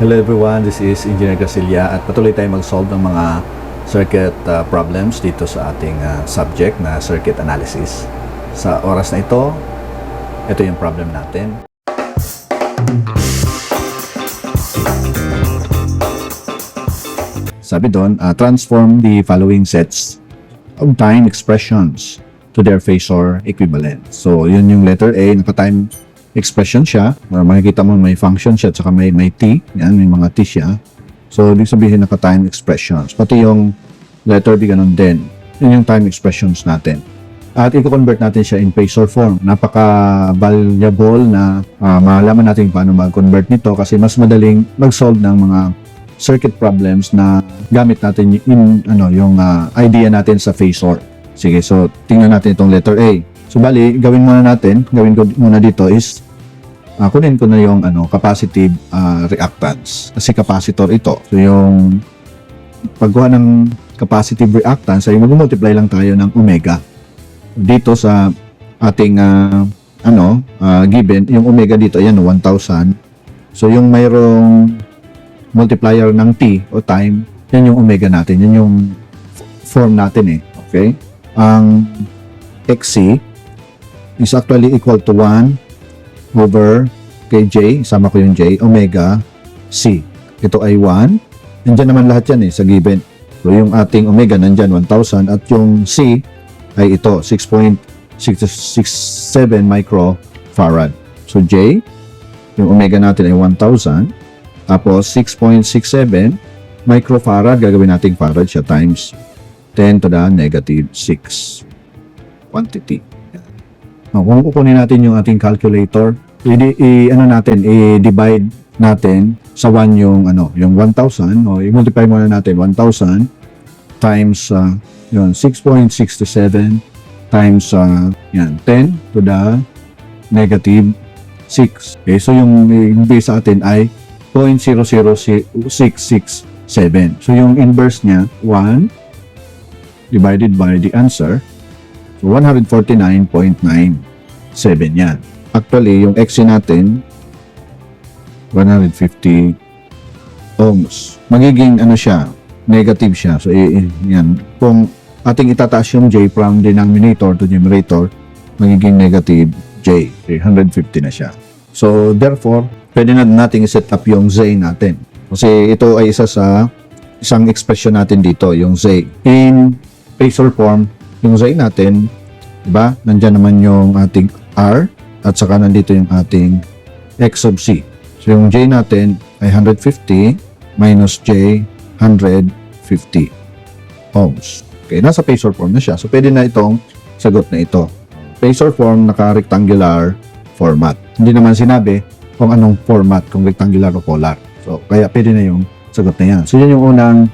Hello everyone, this is Engineer Casilla at patuloy tayong mag-solve ng mga circuit problems dito sa ating subject na circuit analysis. Sa oras na ito yung problem natin. Sabi doon, transform the following sets of time expressions to their phasor equivalent. So, yun yung letter A, naka-time expression siya, or makikita mo may function siya, at saka may t, yan, may mga t siya. So, ibig sabihin naka-time expressions. Pati yung letter B, ganun din. Yun yung time expressions natin. At i-convert natin siya in phasor form. Napaka-valuable na malaman natin paano mag-convert nito kasi mas madaling mag-solve ng mga circuit problems na gamit natin yung idea natin sa phasor. Sige, so tingnan natin itong letter A. So bali, gawin ko muna dito is kunin ko na yung capacitive reactance. Kasi capacitor ito. So yung pagkuha ng capacitive reactance ay mag-multiply lang tayo ng omega. Dito sa ating given, yung omega dito, ayan, 1,000. So yung mayroong multiplier ng t o time, yan yung omega natin. Yan yung form natin Okay? Ang xc is actually equal to 1 over kay j, sama ko yung j, omega c. Ito ay 1. Nandiyan naman lahat yan sa given. So yung ating omega nandyan 1,000 at yung c ay ito 6.667 microfarad. So j, yung omega natin ay 1,000. Tapos 6.67 microfarad, gagawin natin farad siya times 10 to the negative 6 quantity. Kung kukunin natin yung ating calculator, i-divide natin sa 1 yung 1,000, o i-multiply muna natin 1,000 times 6.67 times 10 to the negative 6. Okay, so yung base sa atin ay 0.00667. So yung inverse niya 1 divided by the answer. So 149.97 yan. Actually, yung XC natin 150 ohms. Magiging siya, negative siya. So yan. Kung ating itataas yung J from denominator to numerator, magiging negative J. 150 na siya. So therefore, pwede na natin i-set up yung Z natin. Kasi ito ay isang expression natin dito, yung Z. In phasor form, yung Z natin, diba? Nandyan naman yung ating R at saka nandito yung ating X sub C. So yung J natin ay 150 minus J 150 ohms. Okay, nasa phasor form na siya. So pwede na itong sagot na ito. Phasor form, naka-rectangular format. Hindi naman sinabi kung anong format, kung rectangular o polar. So kaya pwede na yung sagot na yan. So yun yung unang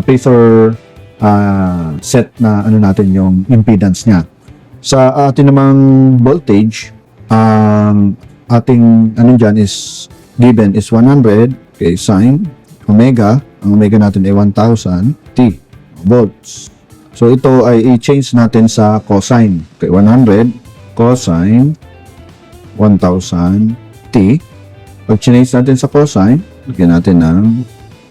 phasor set na natin yung impedance niya. Sa ating namang voltage, ating dyan is given is 100 sine omega. Ang omega natin ay 1,000 t volts. So ito ay i-change natin sa cosine. Okay, 100 cosine 1,000 t. Pag change natin sa cosine, lagyan natin ng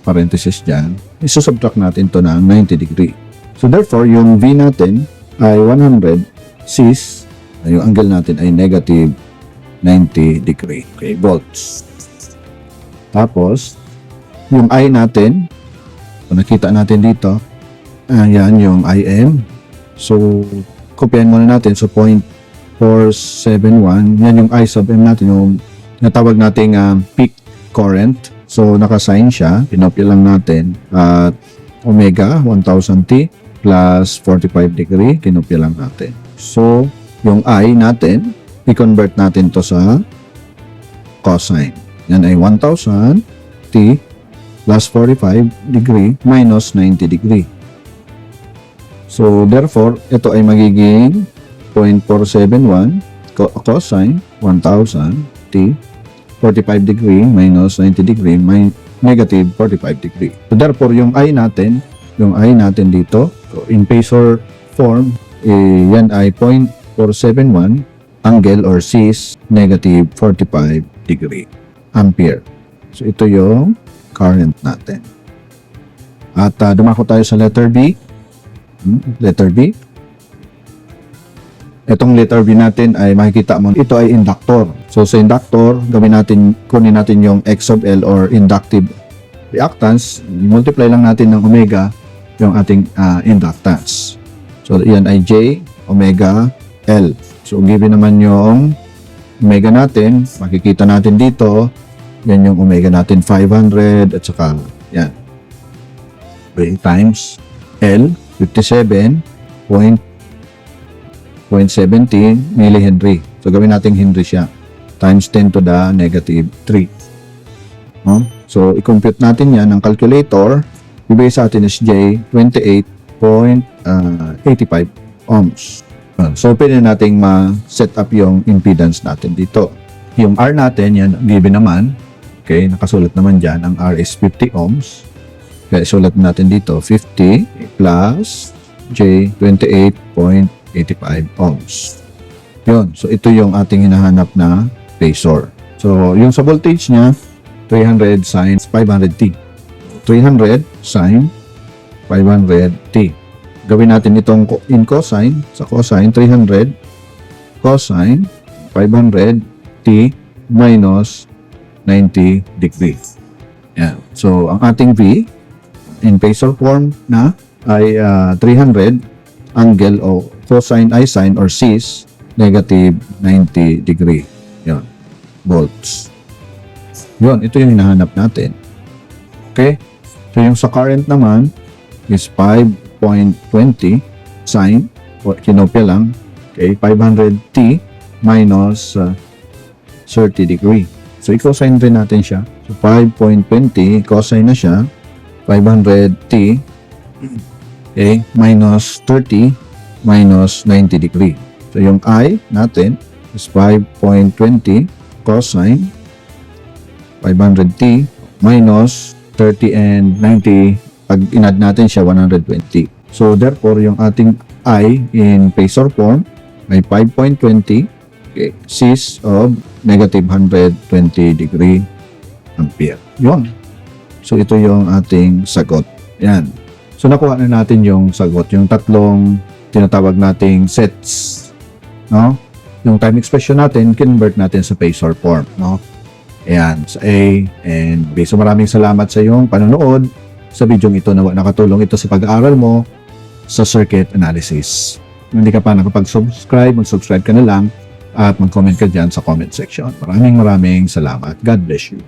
parenthesis dyan, isusubtract natin to ng 90 degree. So therefore, yung V natin ay 100 cis, yung angle natin ay negative 90 degree. Okay, volts. Tapos, yung I natin, kung nakita natin dito, yan yung IM. So, kopyahin muna natin. So, 0.471, yan yung I sub M natin, yung natawag nating peak current. So, naka-sign siya. Pinopya lang natin at omega 1,000 t plus 45 degree. Kinopya lang natin. So, yung I natin, i-convert natin to sa cosine. Yan ay 1,000 t plus 45 degree minus 90 degree. So, therefore, ito ay magiging 0.471 cosine 1,000 t 45 degree minus 90 degree negative 45 degree. So therefore, yung I natin dito, so in phasor form, yan ay 0.471 angle or C is negative 45 degree ampere. So, ito yung current natin. At dumako tayo sa letter B. Letter B. Itong letter B natin ay makikita mo, ito ay inductor. So, sa inductor, kunin natin yung X sub L or inductive reactance. Multiply lang natin ng omega yung ating inductance. So, yan ay J omega L. So, given naman yung omega natin, makikita natin dito, yan yung omega natin 500 at saka yan. Times L 57.17 millihenry. So, gawin natin henry siya. Times 10 to the negative 3. So, i-compute natin yan ng calculator. Ibigay sa atin is J 28.85 ohms. So, pwede nating ma-set up yung impedance natin dito. Yung R natin, yan, given naman. Okay, nakasulat naman dyan. Ang R is 50 ohms. Kaya isulat natin dito, 50 plus J 28.85 ohms. Yun. So, ito yung ating hinahanap na phasor. So, yung sa voltage niya, 300 sin 500t. 300 sin 500t. Gawin natin itong in cosine. Sa cosine, 300 cosine 500t minus 90 degrees. Yan. So, ang ating V in phasor form na ay 300 angle o cosine I sine or cis negative 90 degree. Yan. Volts. Yun. Ito yung hinahanap natin. Okay? So, yung sa current naman is 5.20 sine o kinopya lang. Okay? 500t minus 30 degree. So, i-cosine rin natin siya. So, 5.20 cosine na siya. 500t okay, minus 30 minus 90 degree. So, yung I natin is 5.20 cosine 500t minus 30 and 90. Pag inad natin siya, 120. So, therefore, yung ating I in phasor form ay 5.20 okay, cis of negative 120 degree ampere. Yun. So, ito yung ating sagot. Yan. So, nakuha na natin yung sagot. Yung tatlong tinatawag nating sets. No? Yung time expression natin, convert natin sa phasor form. No? Ayan. Sa A and B. So, maraming salamat sa iyong panonood sa video ito na nakatulong ito sa pag-aaral mo sa circuit analysis. Kung hindi ka pa nakapag-subscribe, mag-subscribe ka na lang at mag-comment ka dyan sa comment section. Maraming salamat. God bless you.